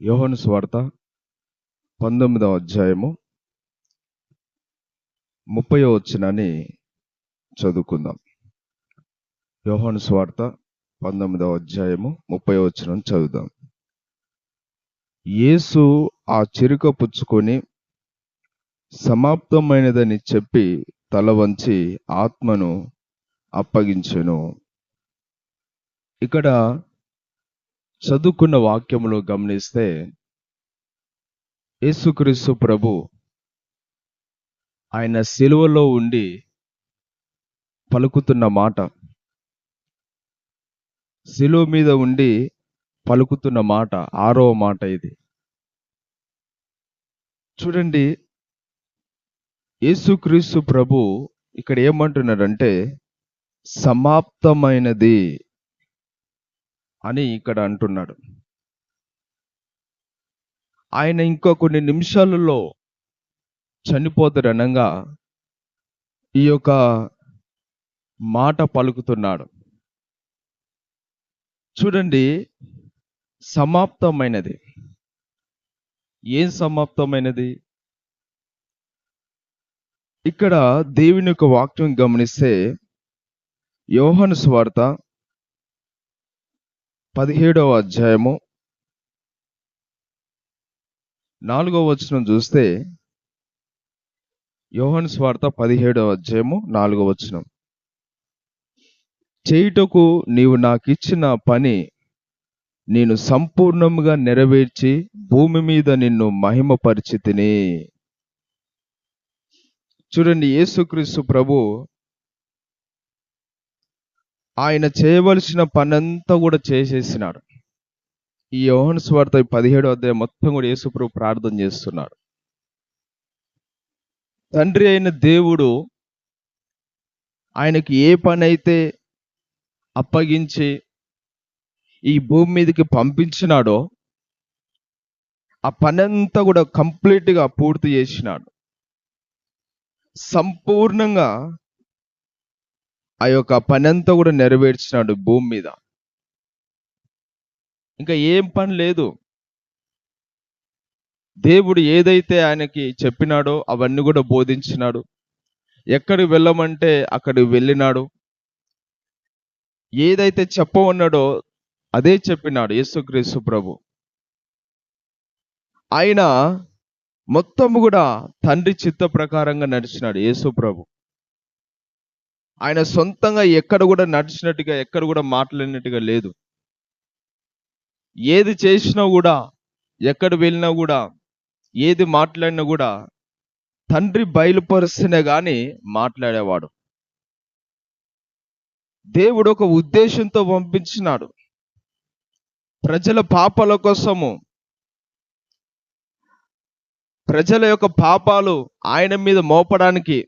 యోహాను సువార్త 19వ అధ్యాయము 30వ వచనాన్ని చదువుకుందాం. యోహాను సువార్త 19వ అధ్యాయము 30వ వచనం చదువుదాం. యేసు ఆ చిరుక పుచ్చుకొని సమాప్తమైనదని చెప్పి తల వంచి ఆత్మను అప్పగించెను. ఇక్కడ చదువుకున్న వాక్యములో గమనిస్తే యేసుక్రీస్తు ప్రభు ఆయన సిలువలో ఉండి పలుకుతున్న మాట, సిలువ మీద ఉండి పలుకుతున్న మాట, 6వ మాట ఇది. చూడండి, యేసుక్రీస్తు ప్రభు ఇక్కడ ఏమంటున్నాడంటే సమాప్తమైనది అని ఇక్కడ అంటున్నాడు. ఆయన ఇంకా కొన్ని నిమిషాలలో చనిపోతాడనగా ఈ యొక్క మాట పలుకుతున్నాడు. చూడండి, సమాప్తమైనది. ఏం సమాప్తమైనది? ఇక్కడ దేవుని యొక్క వాక్యం గమనిస్తే యోహాను సువార్త 17వ అధ్యాయము 4వ వచనం చూస్తే, యోహాను సువార్త 17వ అధ్యాయము 4వ వచనం, చేయుటకు నీవు నాకిచ్చిన పని నేను సంపూర్ణముగా నెరవేర్చి భూమి మీద నిన్ను మహిమపరిచితిని. చూడండి, యేసుక్రీస్తు ప్రభు ఆయన చేయవలసిన పనంతా కూడా చేసేసినాడు. ఈ యోహాను సువార్త 17వ అధ్యాయం మొత్తం కూడా యేసు ప్రభు ప్రార్థన చేస్తున్నాడు. తండ్రి అయిన దేవుడు ఆయనకి ఏ పని అయితే అప్పగించి ఈ భూమి మీదకి పంపించినాడో ఆ పనంతా కూడా కంప్లీట్గా పూర్తి చేసినాడు. సంపూర్ణంగా ఆ యొక్క పనంతా కూడా నెరవేర్చినాడు భూమి మీద. ఇంకా ఏం పని లేదు. దేవుడు ఏదైతే ఆయనకి చెప్పినాడో అవన్నీ కూడా బోధించినాడు. ఎక్కడికి వెళ్ళమంటే అక్కడికి వెళ్ళినాడు. ఏదైతే చెప్పమన్నాడో అదే చెప్పినాడు యేసుక్రీస్తు ప్రభు. ఆయన మొత్తం కూడా తండ్రి చిత్త ప్రకారంగా నడిచినాడు యేసు ప్రభు. ఆయన సొంతంగా ఎక్కడ కూడా నడిచినట్టుగా, ఎక్కడ కూడా మాట్లాడినట్టుగా లేదు. ఏది చేసినా కూడా, ఎక్కడ వెళ్ళినా కూడా, ఏది మాట్లాడినా కూడా తండ్రి బయలుపరుస్తేనే కానీ మాట్లాడేవాడు. దేవుడు ఒక ఉద్దేశంతో పంపించినాడు. ప్రజల పాపాల కోసము, ప్రజల యొక్క పాపాలు ఆయన మీద మోపడానికి,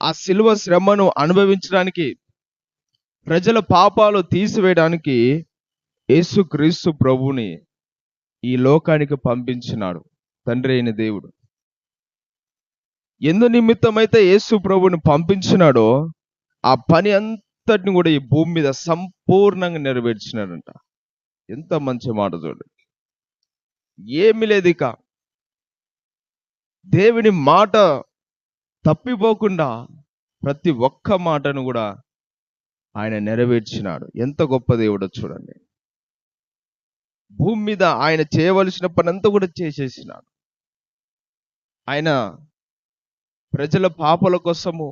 ఆ శిలువ శ్రమను అనుభవించడానికి, ప్రజల పాపాలు తీసివేయడానికి యేసుక్రీస్తు ప్రభుని ఈ లోకానికి పంపించినాడు తండ్రి అయిన దేవుడు. ఎందు నిమిత్తమైతే యేసు ప్రభుని పంపించినాడో ఆ పని అంతటిని కూడా ఈ భూమి మీద సంపూర్ణంగా నెరవేర్చినాడంట. ఎంత మంచి మాట చూడండి. ఏమీ లేదు, ఇక దేవుని మాట తప్పిపోకుండా ప్రతి ఒక్క మాటను కూడా ఆయన నెరవేర్చినాడు. ఎంత గొప్ప దేవుడో చూడండి. భూమి మీద ఆయన చేయవలసిన పనంతా కూడా చేసేసినాడు. ఆయన ప్రజల పాపల కోసము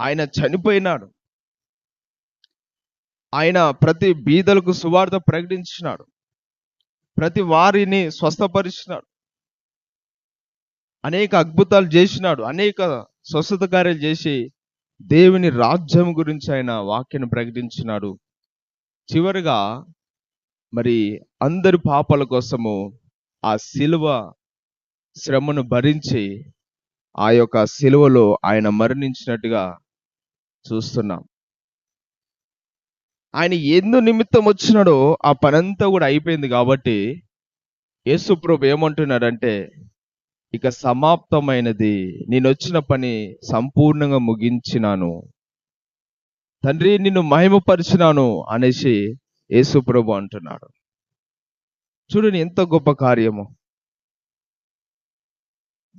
ఆయన చనిపోయినాడు. ఆయన ప్రతి బీదలకు సువార్త ప్రకటించినాడు. ప్రతి వారిని స్వస్థపరిచినాడు. అనేక అద్భుతాలు చేసినాడు. అనేక స్వస్థత కార్యాలు చేసి దేవుని రాజ్యం గురించి ఆయన వాక్యాన్ని ప్రకటించినాడు. చివరిగా మరి అందరి పాపాల కోసము ఆ శిలువ శ్రమను భరించి ఆ యొక్క శిలువలో ఆయన మరణించినట్టుగా చూస్తున్నాం. ఆయన ఎందు నిమిత్తం వచ్చినాడో ఆ పనంతా కూడా అయిపోయింది కాబట్టి యేసు ప్రభు ఏమంటున్నాడంటే, ఇక సమాప్తమైనది, నేను వచ్చిన పని సంపూర్ణంగా ముగించినాను, తండ్రి నిన్ను మహిమపరిచినాను అనేసి యేసు ప్రభు అంటున్నాడు. చూడండి ఎంత గొప్ప కార్యము.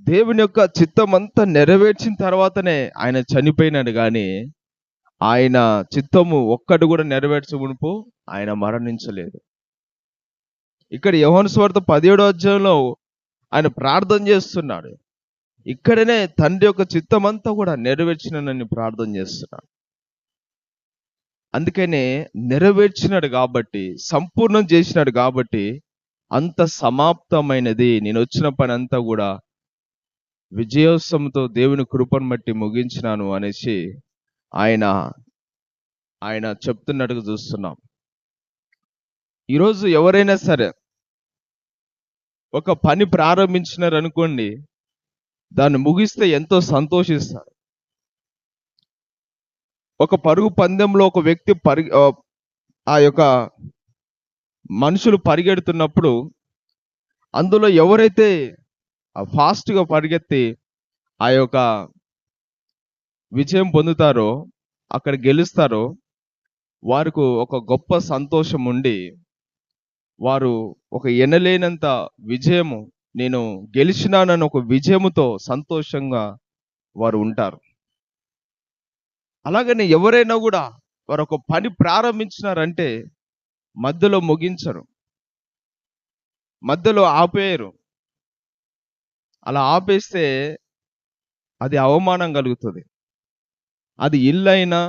దేవుని యొక్క చిత్తం అంతా నెరవేర్చిన తర్వాతనే ఆయన చనిపోయినాడు కానీ ఆయన చిత్తము ఒక్కటి కూడా నెరవేర్చమునుపు ఆయన మరణించలేదు. ఇక్కడ యోహాను సువార్త 17వ అధ్యాయంలో ఆయన ప్రార్థన చేస్తున్నాడు. ఇక్కడనే తండ్రి యొక్క చిత్తం అంతా కూడా నెరవేర్చినని ప్రార్థన చేస్తున్నాడు. అందుకనే నెరవేర్చినాడు కాబట్టి, సంపూర్ణం చేసినాడు కాబట్టి అంత సమాప్తమైనది, నేను వచ్చిన పని అంతా కూడా విజయోత్సవంతో దేవుని కృపను బట్టి ముగించినాను అనేసి ఆయన చెప్తున్నట్టుగా చూస్తున్నాం. ఈరోజు ఎవరైనా సరే ఒక పని ప్రారంభించినారు అనుకోండి, దాన్ని ముగిస్తే ఎంతో సంతోషిస్తారు. ఒక పరుగు పందెంలో ఒక వ్యక్తి ఆ యొక్క మనుషులు పరిగెడుతున్నప్పుడు అందులో ఎవరైతే ఫాస్ట్గా పరిగెత్తి ఆ యొక్క విజయం పొందుతారో, అక్కడ గెలుస్తారో, వారికి ఒక గొప్ప సంతోషం ఉండి వారు ఒక ఎనలేనంత విజయము, నేను గెలిచినానని ఒక విజయముతో సంతోషంగా వారు ఉంటారు. అలాగనే ఎవరైనా కూడా వారు ఒక పని ప్రారంభించినారంటే మధ్యలో ముగించరు, మధ్యలో ఆపేయరు. అలా ఆపేస్తే అది అవమానం కలుగుతుంది. అది ఇల్లు అయినా,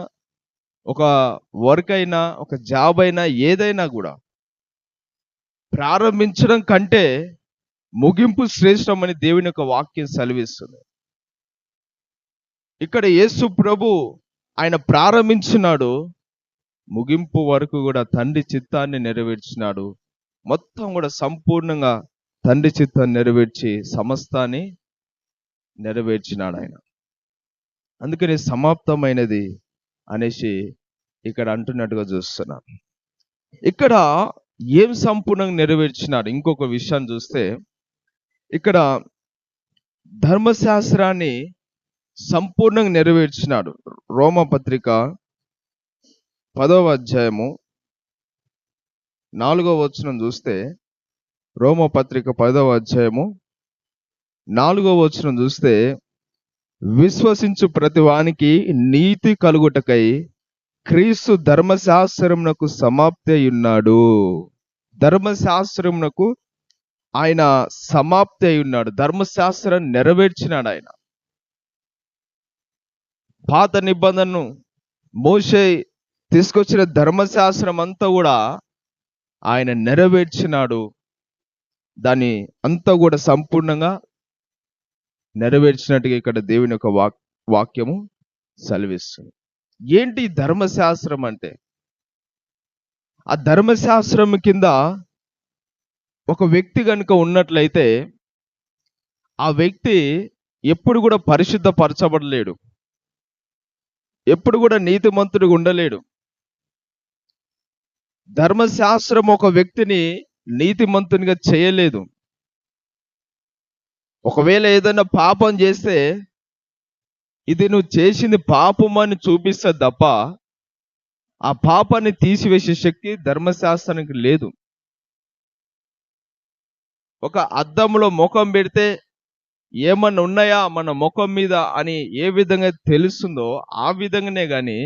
ఒక వర్క్ అయినా, ఒక జాబ్ అయినా, ఏదైనా కూడా ప్రారంభించడం కంటే ముగింపు శ్రేష్టమని దేవుని యొక్క వాక్యం సెలవిస్తుంది. ఇక్కడ యేసు ప్రభు ఆయన ప్రారంభించినాడు, ముగింపు వరకు కూడా తండ్రి చిత్తాన్ని నెరవేర్చినాడు. మొత్తం కూడా సంపూర్ణంగా తండ్రి చిత్తాన్ని నెరవేర్చి సమస్తాన్ని నెరవేర్చినాడు ఆయన. అందుకని సమాప్తమైనది అనేసి ఇక్కడ అంటున్నట్టుగా చూస్తున్నాం. ఇక్కడ ఏం సంపూర్ణంగా నెరవేర్చినాడు? ఇంకొక విషయాన్ని చూస్తే ఇక్కడ ధర్మశాస్త్రాన్ని సంపూర్ణంగా నెరవేర్చినాడు. రోమపత్రిక 10వ అధ్యాయము 4వ వచనం చూస్తే, రోమపత్రిక 10వ అధ్యాయము 4వ వచనం చూస్తే, విశ్వసించు ప్రతి వానికి నీతి కలుగుటకై క్రీస్తు ధర్మశాస్త్రమునకు సమాప్తి అయి ఉన్నాడు. ధర్మశాస్త్రమునకు ఆయన సమాప్తి అయి ఉన్నాడు. ధర్మశాస్త్రాన్ని నెరవేర్చినాడు ఆయన. పాత నిబంధనను మోషే తీసుకొచ్చిన ధర్మశాస్త్రం అంతా కూడా ఆయన నెరవేర్చినాడు. దాన్ని అంతా కూడా సంపూర్ణంగా నెరవేర్చినట్టుగా ఇక్కడ దేవుని యొక్క వాక్యము సెలవిస్తుంది. ఏంటి ధర్మశాస్త్రం అంటే? ఆ ధర్మశాస్త్రం కింద ఒక వ్యక్తి కనుక ఉన్నట్లయితే ఆ వ్యక్తి ఎప్పుడు కూడా పరిశుద్ధపరచబడలేడు, ఎప్పుడు కూడా నీతిమంతుడిగా ఉండలేడు. ధర్మశాస్త్రం ఒక వ్యక్తిని నీతిమంతునిగా చేయలేదు. ఒకవేళ ఏదైనా పాపం చేస్తే ఇది నువ్వు చేసింది పాపం అని చూపిస్తుంది తప్ప ఆ పాపాన్ని తీసివేసే శక్తి ధర్మశాస్త్రానికి లేదు. ఒక అద్దంలో ముఖం పెడితే ఏమన్నా ఉన్నాయా మన ముఖం మీద అని ఏ విధంగా తెలుస్తుందో ఆ విధంగానే కానీ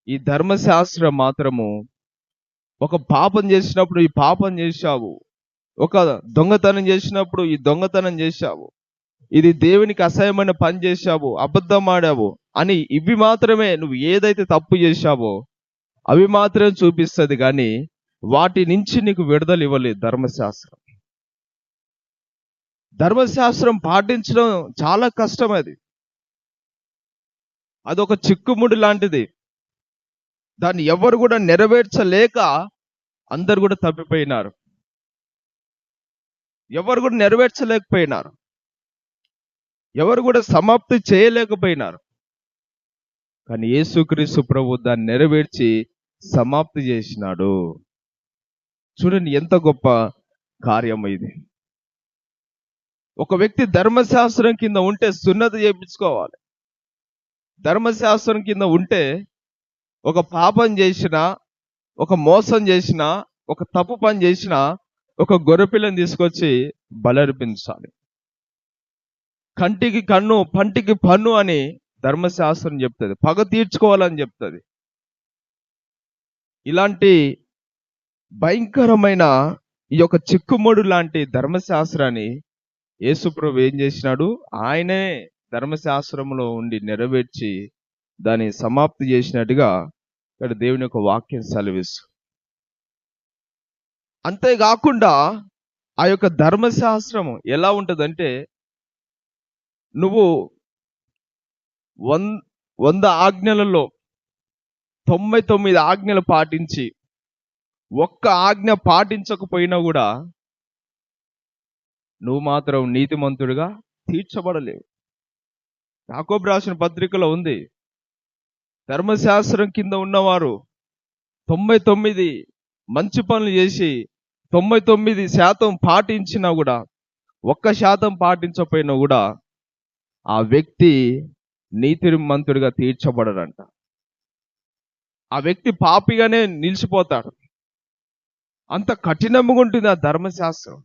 ఈ ధర్మశాస్త్రం మాత్రము ఒక పాపం చేసినప్పుడు ఈ పాపం చేశావు, ఒక దొంగతనం చేసినప్పుడు ఈ దొంగతనం చేశావు, ఇది దేవునికి అసహ్యమైన పని చేశావు, అబద్ధం ఆడావు అని ఇవి మాత్రమే, నువ్వు ఏదైతే తప్పు చేశావో అవి మాత్రమే చూపిస్తుంది కానీ వాటి నుంచి నీకు విడుదల ఇవ్వలేదు ధర్మశాస్త్రం. ధర్మశాస్త్రం పాటించడం చాలా కష్టం. అదొక చిక్కుముడి లాంటిది. దాన్ని ఎవరు కూడా నెరవేర్చలేక అందరు కూడా తప్పిపోయినారు, ఎవరు కూడా నెరవేర్చలేకపోయినారు, ఎవరు కూడా సమాప్తి చేయలేకపోయినారు. కానీ యేసుక్రీస్తు ప్రభు దాన్ని నెరవేర్చి సమాప్తి చేసినాడు. చూడండి ఎంత గొప్ప కార్యం ఇది. ఒక వ్యక్తి ధర్మశాస్త్రం కింద ఉంటే సున్నతి చేయించుకోవాలి. ధర్మశాస్త్రం కింద ఉంటే ఒక పాపం చేసినా, ఒక మోసం చేసినా, ఒక తప్పు పని చేసినా ఒక గొర్రెపిల్లని తీసుకొచ్చి బలర్పించాలి. కంటికి కన్ను పంటికి పన్ను అని ధర్మశాస్త్రం చెప్తుంది. పగ తీర్చుకోవాలని చెప్తుంది. ఇలాంటి భయంకరమైన ఈ యొక్క చిక్కుముడు లాంటి ధర్మశాస్త్రాన్ని యేసుప్రభు ఏం చేసినాడు? ఆయనే ధర్మశాస్త్రంలో ఉండి నెరవేర్చి దాన్ని సమాప్తి చేసినట్టుగా ఇక్కడ దేవుని యొక్క వాక్యం సెలవిస్తుంది. అంతేకాకుండా ఆ యొక్క ధర్మశాస్త్రము ఎలా ఉంటుందంటే, నువ్వు 100 ఆజ్ఞలలో 99 ఆజ్ఞలు పాటించి ఒక్క ఆజ్ఞ పాటించకపోయినా కూడా నువ్వు మాత్రం నీతిమంతుడిగా తీర్చబడలేవు. యాకోబు రాసిన పత్రికలో ఉంది, ధర్మశాస్త్రం కింద ఉన్నవారు 99 మంచి పనులు చేసి 99% పాటించినా కూడా 1% పాటించకపోయినా కూడా ఆ వ్యక్తి నీతిమంతుడిగా తీర్చబడడంట. ఆ వ్యక్తి పాపిగానే నిలిచిపోతాడు. అంత కఠినంగా ఉంటుంది ఆ ధర్మశాస్త్రం.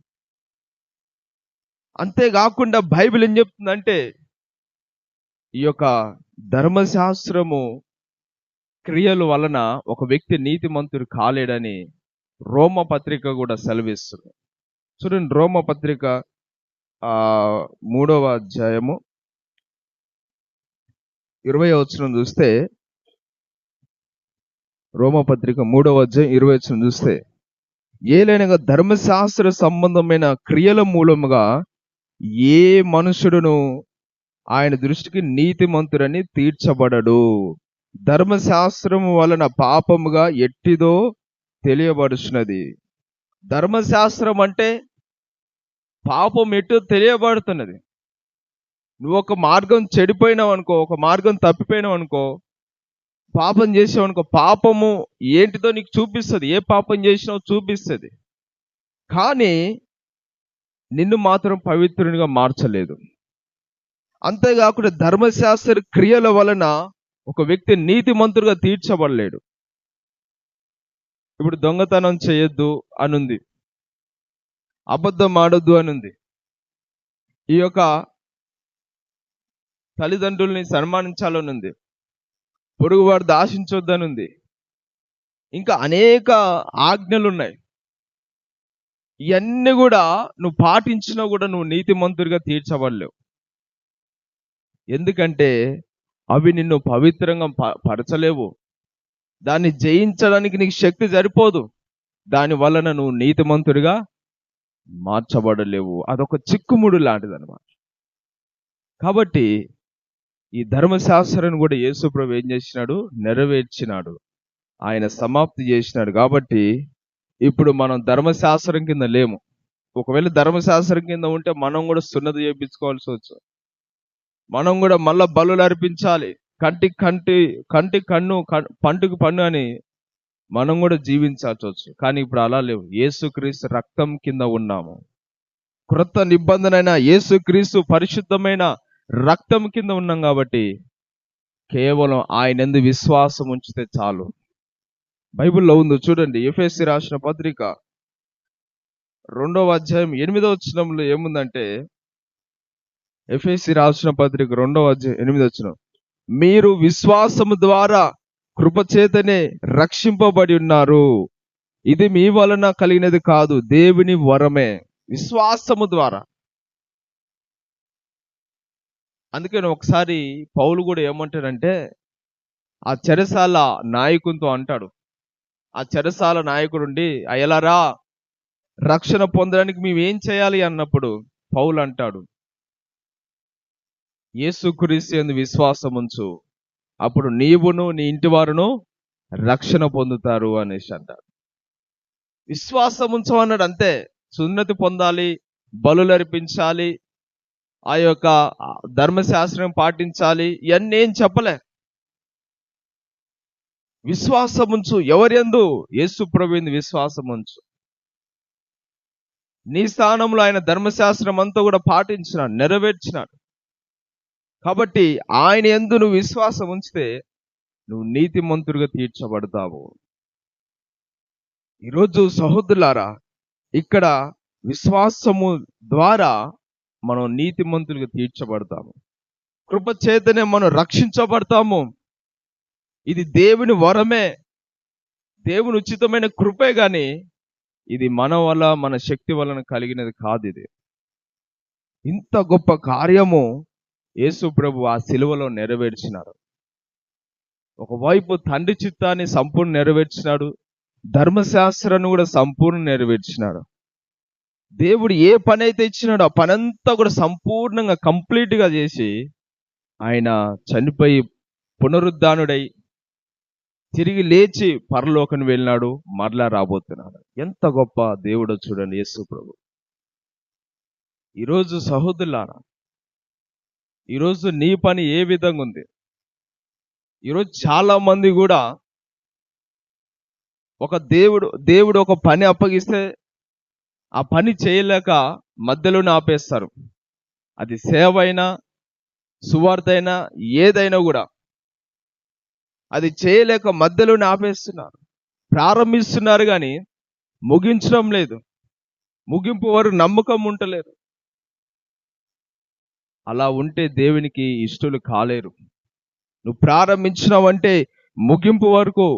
అంతేకాకుండా బైబిల్ ఏం చెప్తుందంటే, ఈ యొక్క ధర్మశాస్త్రము క్రియల వలన ఒక వ్యక్తి నీతిమంతుడు కాలేడని రోమ పత్రిక కూడా సెలవిస్తుంది. చూడండి, రోమ పత్రిక 3వ అధ్యాయము 20వ వచనం చూస్తే, రోమపత్రిక 3వ అధ్యాయం 20వ వచనం చూస్తే, ఏలైనగా ధర్మశాస్త్ర సంబంధమైన క్రియల మూలముగా ఏ మనుషుడును ఆయన దృష్టికి నీతిమంతుడని తీర్చబడడు. ధర్మశాస్త్రము వలన పాపముగా ఎట్టిదో తెలియబడుచున్నది. ధర్మశాస్త్రం అంటే పాపం ఎట్టో తెలియబడుతున్నది. నువ్వు ఒక మార్గం చెడిపోయినావు అనుకో, ఒక మార్గం తప్పిపోయినావు అనుకో, పాపం చేసావు అనుకో, పాపము ఏంటిదో నీకు చూపిస్తుంది. ఏ పాపం చేసినావో చూపిస్తుంది. కానీ నిన్ను మాత్రం పవిత్రునిగా మార్చలేదు. అంతేకాకుండా ధర్మశాస్త్ర క్రియల వలన ఒక వ్యక్తి నీతిమంతుడిగా తీర్చబడలేడు. ఇప్పుడు దొంగతనం చేయొద్దు అనుంది, అబద్ధం ఆడొద్దు అనుంది, ఈ యొక్క తల్లిదండ్రుల్ని సన్మానించాలనుంది, పొరుగువాడు ఆశించొద్దనుంది, ఇంకా అనేక ఆజ్ఞలు ఉన్నాయి. ఇవన్నీ కూడా నువ్వు పాటించినా కూడా నువ్వు నీతిమంతుడిగా తీర్చబడలేవు. ఎందుకంటే అవి నిన్ను పవిత్రంగా పరచలేవు. దాన్ని జయించడానికి నీకు శక్తి సరిపోదు. దాని వలన నువ్వు నీతిమంతుడిగా మార్చబడలేవు. అదొక చిక్కుముడు లాంటిది అన్నమాట. కాబట్టి ఈ ధర్మశాస్త్రాన్ని కూడా యేసుప్రభు ఏం చేసినాడు? నెరవేర్చినాడు. ఆయన సమాప్తి చేసినాడు. కాబట్టి ఇప్పుడు మనం ధర్మశాస్త్రం కింద లేము. ఒకవేళ ధర్మశాస్త్రం కింద ఉంటే మనం కూడా సున్నతి చేయించుకోవాల్సి వచ్చు. మనం కూడా మళ్ళా బలులు అర్పించాలి. కంటి కన్ను పంటికి పన్ను అని మనం కూడా జీవించాల్సి వచ్చు. కానీ ఇప్పుడు అలా లేవు. యేసుక్రీస్తు రక్తం కింద ఉన్నాము. క్రొత్త నిబంధన అయిన యేసుక్రీస్తు పరిశుద్ధమైన రక్తం కింద ఉన్నాం. కాబట్టి కేవలం ఆయన యందు విశ్వాసం ఉంచితే చాలు. బైబిల్లో ఉంది చూడండి, ఎఫెసీ రాసిన పత్రిక 2వ అధ్యాయం 8వ వచనంలో ఏముందంటే, ఎఫెసీ రాసిన పత్రిక 2వ అధ్యాయం 8వ వచనం, మీరు విశ్వాసము ద్వారా కృపచేతనే రక్షింపబడి ఉన్నారు. ఇది మీ వలన కలిగినది కాదు, దేవుని వరమే. విశ్వాసము ద్వారా. అందుకని ఒకసారి పౌలు కూడా ఏమంటాడంటే, ఆ చెరసాల నాయకునితో అంటాడు. ఆ చెరసాల నాయకుడుండి, అయ్యలారా రక్షణ పొందడానికి మేమేం చేయాలి అన్నప్పుడు పౌలు అంటాడు, యేసుక్రీస్తు యందు విశ్వాసం ఉంచు, అప్పుడు నీవును నీ ఇంటి వారును రక్షణ పొందుతారు అనేసి అంటాడు. విశ్వాసం ఉంచమన్నాడు అంతే. సున్నతి పొందాలి, బలులు అర్పించాలి, ఆ యొక్క ధర్మశాస్త్రం పాటించాలి, ఇవన్నీ ఏం చెప్పలే. విశ్వాసం ఉంచు. ఎవరియందు? యేసు ప్రభువుని విశ్వాసం ఉంచు. నీ స్థానంలో ఆయన ధర్మశాస్త్రం అంతా కూడా పాటించినాడు, నెరవేర్చినాడు. కాబట్టి ఆయన యందు నువ్వు విశ్వాసం ఉంచితే నువ్వు నీతిమంతుడిగా తీర్చబడతావు. ఈరోజు సహోదరులారా, ఇక్కడ విశ్వాసము ద్వారా మనం నీతిమంతులుగా తీర్చబడతాము. కృప చేతనే మనం రక్షించబడతాము. ఇది దేవుని వరమే, దేవుని ఉచితమైన కృపే, గాని ఇది మన వల్ల మన శక్తి వలన కలిగినది కాదు. ఇది ఇంత గొప్ప కార్యము యేసు ప్రభు ఆ శిలువలో నెరవేర్చినాడు. ఒకవైపు తండ్రి చిత్తాన్ని సంపూర్ణ నెరవేర్చినాడు, ధర్మశాస్త్రాన్ని కూడా సంపూర్ణ నెరవేర్చినాడు. దేవుడు ఏ పని అయితే ఇచ్చినాడో ఆ పనంతా కూడా సంపూర్ణంగా కంప్లీట్గా చేసి ఆయన చనిపోయి పునరుద్ధానుడై తిరిగి లేచి పరలోకానికి వెళ్ళినాడు, మరలా రాబోతున్నాడు. ఎంత గొప్ప దేవుడో చూడండి యేసు ప్రభు. ఈరోజు సహోదరులారా, ఈరోజు నీ పని ఏ విధంగా ఉంది? ఈరోజు చాలా మంది కూడా దేవుడు ఒక పని అప్పగిస్తే ఆ పని చేయలేక మధ్యలోనే ఆపేస్తారు. అది సేవ అయినా సువార్త అయినా ఏదైనా కూడా అది చేయలేక మధ్యలోనే ఆపేస్తున్నారు. ప్రారంభిస్తున్నారు కానీ ముగించడం లేదు, ముగింపు వరకు నమ్మకం ఉంటలేదు. అలా ఉంటే దేవునికి ఇష్టలు కాలేరు. నువ్వు ప్రారంభించినావంటే ముగింపు వరకు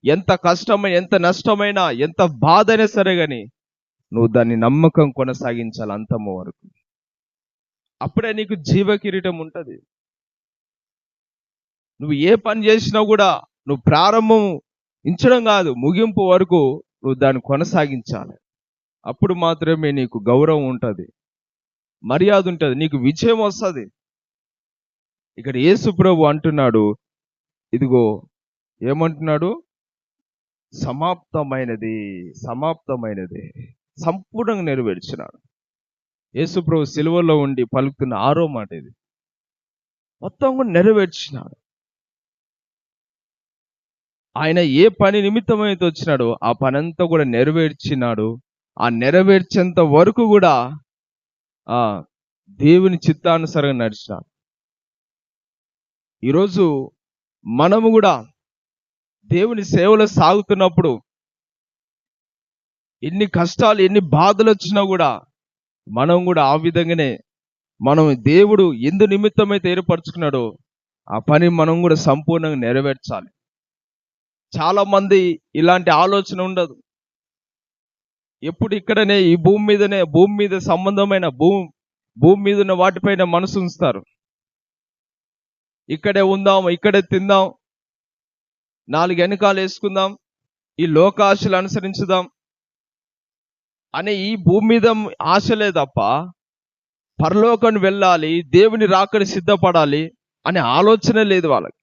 ఎంత కష్టమైన, ఎంత నష్టమైనా, ఎంత బాధ అయినా సరే కానీ నువ్వు దాన్ని నమ్మకం కొనసాగించాలి అంతము వరకు. అప్పుడే నీకు జీవ కిరీటం ఉంటుంది. నువ్వు ఏ పని చేసినా కూడా నువ్వు ప్రారంభించడం కాదు, ముగింపు వరకు నువ్వు దాన్ని కొనసాగించాలి. అప్పుడు మాత్రమే నీకు గౌరవం ఉంటుంది, మర్యాద ఉంటుంది, నీకు విజయం వస్తుంది. ఇక్కడ యేసు ప్రభు అంటున్నాడు, ఇదిగో ఏమంటున్నాడు? సమాప్తమైనది, సమాప్తమైనది, సంపూర్ణంగా నెరవేర్చినాడు. యేసు ప్రభు సిలువలో ఉండి పలుకుతున్న 6వ మాట ఇది. మొత్తం కూడా నెరవేర్చినాడు. ఆయన ఏ పని నిమిత్తమైతే వచ్చినాడో ఆ పని అంతా కూడా నెరవేర్చినాడు. ఆ నెరవేర్చేంత వరకు కూడా దేవుని చిత్తానుసారంగా నడిచినాడు. ఈరోజు మనము కూడా దేవుని సేవలో సాగుతున్నప్పుడు ఎన్ని కష్టాలు, ఎన్ని బాధలు వచ్చినా కూడా మనం కూడా ఆ విధంగానే మనం దేవుడు ఎందు నిమిత్తమైతే ఏర్పరచుకున్నాడో ఆ పని మనం కూడా సంపూర్ణంగా నెరవేర్చాలి. చాలా మంది ఇలాంటి ఆలోచన ఉండదు. ఎప్పుడు ఇక్కడనే ఈ భూమి మీద సంబంధమైన భూమి మీద ఉన్న వాటిపైన మనసు ఉంచుతారు. ఇక్కడే ఉందాం, ఇక్కడే తిందాం, 4 వెనకాలు వేసుకుందాం, ఈ లోకాశలు అనుసరించుదాం అనే ఈ భూమి మీద ఆశలే తప్ప పరలోకం వెళ్ళాలి, దేవుని రాకని సిద్ధపడాలి అనే ఆలోచన లేదు వాళ్ళకి.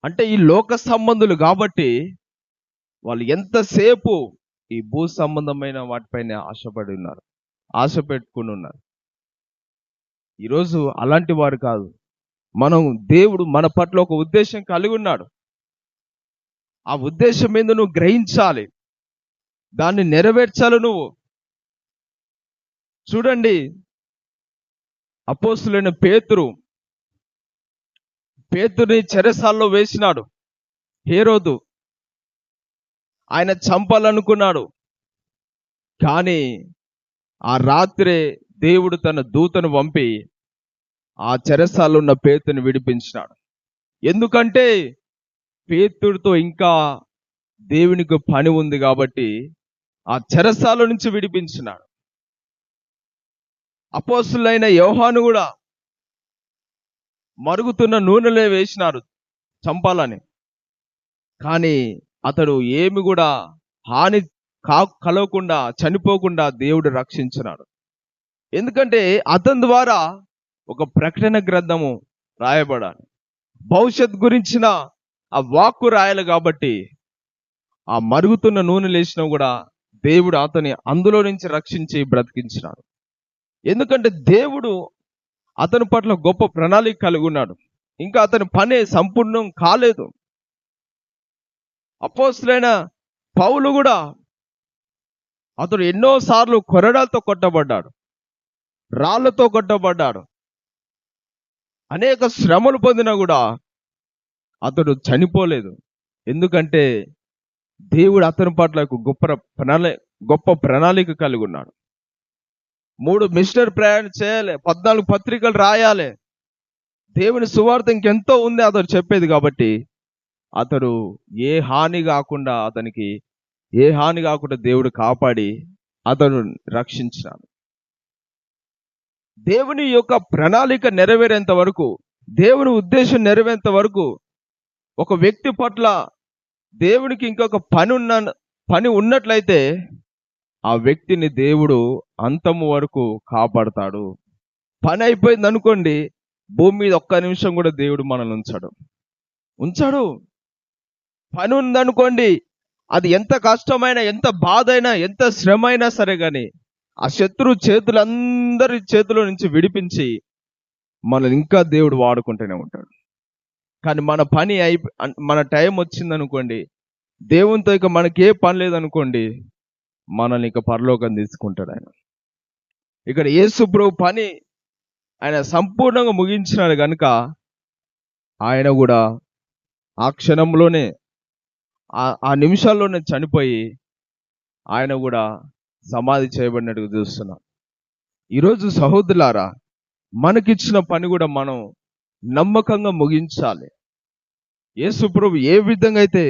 అంటే ఈ లోక సంబంధులు కాబట్టి వాళ్ళు ఎంతసేపు ఈ భూ సంబంధమైన వాటిపైన ఆశపడి ఉన్నారు, ఆశ పెట్టుకుని ఉన్నారు. ఈరోజు అలాంటి వారు కాదు. దేవుడు మన పట్ల ఒక ఉద్దేశం కలిగి ఉన్నాడు. ఆ ఉద్దేశం మీద నువ్వు గ్రహించాలి, దాన్ని నెరవేర్చాలి నువ్వు. చూడండి, అపోస్తులైన పేతురుని చెరసాల్లో వేసినాడు హేరోదు. ఆయన చంపాలనుకున్నాడు, కానీ ఆ రాత్రే దేవుడు తన దూతను పంపి ఆ చెరసాల్లో ఉన్న పేతురుని విడిపించినాడు. ఎందుకంటే పేతురుతో ఇంకా దేవునికి పని ఉంది కాబట్టి ఆ చెరసాల నుంచి విడిపించినాడు. అపోస్తులైన యోహాను కూడా మరుగుతున్న నూనెలో వేసినారు చంపాలని, కానీ అతడు ఏమి కూడా హాని కలవకుండా, చనిపోకుండా దేవుడు రక్షించినాడు. ఎందుకంటే అతని ద్వారా ఒక ప్రకటన గ్రంథము రాయబడాలి, భవిష్యత్ గురించిన ఆ వాక్కు రాయాలి. కాబట్టి ఆ మరుగుతున్న నూనె లేచినా కూడా దేవుడు అతని అందులో నుంచి రక్షించి బ్రతికించినాడు. ఎందుకంటే దేవుడు అతని పట్ల గొప్ప ప్రణాళిక కలిగి ఉన్నాడు. ఇంకా అతని పని సంపూర్ణం కాలేదు. అపోస్తులైన పౌలు కూడా అతడు ఎన్నోసార్లు కొరడాలతో కొట్టబడ్డాడు, రాళ్లతో కొట్టబడ్డాడు, అనేక శ్రమలు పొందినా కూడా అతడు చనిపోలేదు. ఎందుకంటే దేవుడు అతని పట్ల ఒక గొప్ప ప్రణాళిక కలిగి ఉన్నాడు. 3 మిషనరీ ప్రయాణం చేయాలి, 14 పత్రికలు రాయాలి, దేవుని సువార్త ఇంకెంతో ఉంది అతడు చెప్పేది. కాబట్టి అతడు ఏ హాని కాకుండా దేవుడు కాపాడి అతడు రక్షించినాడు. దేవుని యొక్క ప్రణాళిక నెరవేరేంత వరకు, దేవుని ఉద్దేశం నెరవేరేంత వరకు ఒక వ్యక్తి పట్ల దేవునికి ఇంకొక పని ఉన్నట్లయితే ఆ వ్యక్తిని దేవుడు అంతము వరకు కాపాడతాడు. పని అయిపోయింది అనుకోండి, భూమి మీద ఒక్క నిమిషం కూడా దేవుడు మనల్ని ఉంచాడు. పని ఉందనుకోండి, అది ఎంత కష్టమైనా, ఎంత బాధైనా, ఎంత శ్రమ అయినా సరే కానీ ఆ శత్రు అందరి చేతుల నుంచి విడిపించి మనల్ని ఇంకా దేవుడు వాడుకుంటూనే ఉంటాడు. కానీ మన టైం వచ్చిందనుకోండి, దేవునితో ఇక మనకి ఏ పని లేదనుకోండి, మనల్ని ఇక పరలోకం తీసుకుంటాడు ఆయన. ఇక్కడ యేసు ప్రభు పని ఆయన సంపూర్ణంగా ముగించినాడు కనుక ఆయన కూడా ఆ క్షణంలోనే, ఆ నిమిషాల్లోనే చనిపోయి ఆయన కూడా సమాధి చేయబడినట్టుగా చూస్తున్నాం. ఈరోజు సహోదరులారా, మనకిచ్చిన పని కూడా మనం నమ్మకంగా ముగించాలి. యేసు ప్రభు ఏ విధంగా అయితే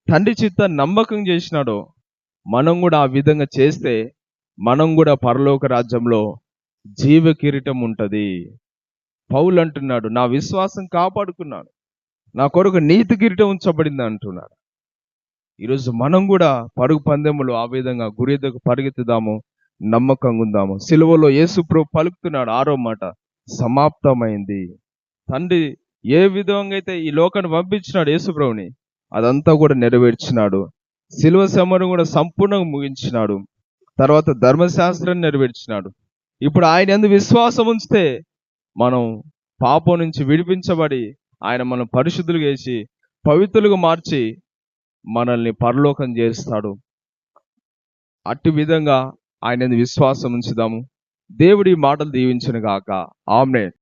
తండ్రి చిత్తాన్ని నమ్మకం చేసినాడో మనం కూడా ఆ విధంగా చేస్తే మనం కూడా పరలోక రాజ్యంలో జీవ కిరీటం ఉంటుంది. పౌలు అంటున్నాడు, నా విశ్వాసం కాపాడుకున్నాడు, నా కొరకు నీతి కిరీటం ఉంచబడింది అంటున్నాడు. ఈరోజు మనం కూడా పరుగు పందెములు ఆ విధంగా గురి దగ్గర పరిగెత్తుదాము, నమ్మకంగా ఉందాము. సిలువలో యేసు ప్రభు పలుకుతున్నాడు 6వ మాట, సమాప్తమైంది. తండ్రి ఏ విధంగా అయితే ఈ లోకాన్ని పంపించినాడు యేసు ప్రభుని, అదంతా కూడా నెరవేర్చినాడు. సిలువ సమరం కూడా సంపూర్ణంగా ముగించినాడు. తర్వాత ధర్మశాస్త్రాన్ని నెరవేర్చినాడు. ఇప్పుడు ఆయన యందు విశ్వాసం ఉంచితే మనం పాపం నుంచి విడిపించబడి ఆయన మనం పరిశుద్ధులుగా చేసి పవిత్రులుగా మార్చి మనల్ని పరలోకం చేస్తాడు. అట్టి విధంగా ఆయన యందు విశ్వాసం ఉంచుదాము. దేవుడి మాటలు దీవించును గాక. ఆమేన్.